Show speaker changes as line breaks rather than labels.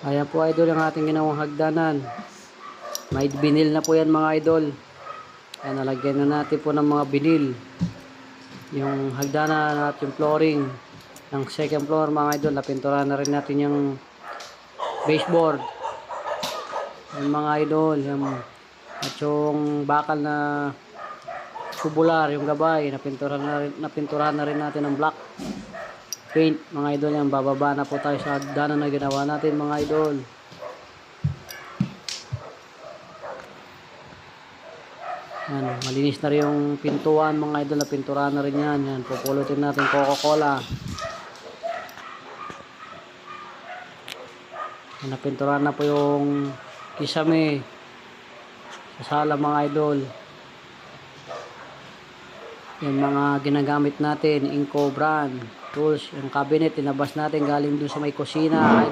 Ayan po idol ang ating ginawang hagdanan. May binil na po yan mga idol. Ayan, nalagyan na natin po ng mga binil. Yung hagdanan at yung flooring ng second floor mga idol. Napinturahan na rin natin yung baseboard. Ayan mga idol. Ayan. At yung bakal na tubular, yung gabay. Napinturahan na rin natin ng black paint mga idol. Yan, bababa na po tayo sa hagdanan na ginawa natin mga idol. Yan, malinis na rin yung pintuan mga idol, na pinturahan na rin yan. Yan, pupulutin natin Coca-Cola. Napinturahan na po yung kisame sa sala mga idol. Yung mga ginagamit natin, Inco brand tools, yung cabinet tinabas natin galing dun sa may kusina idol.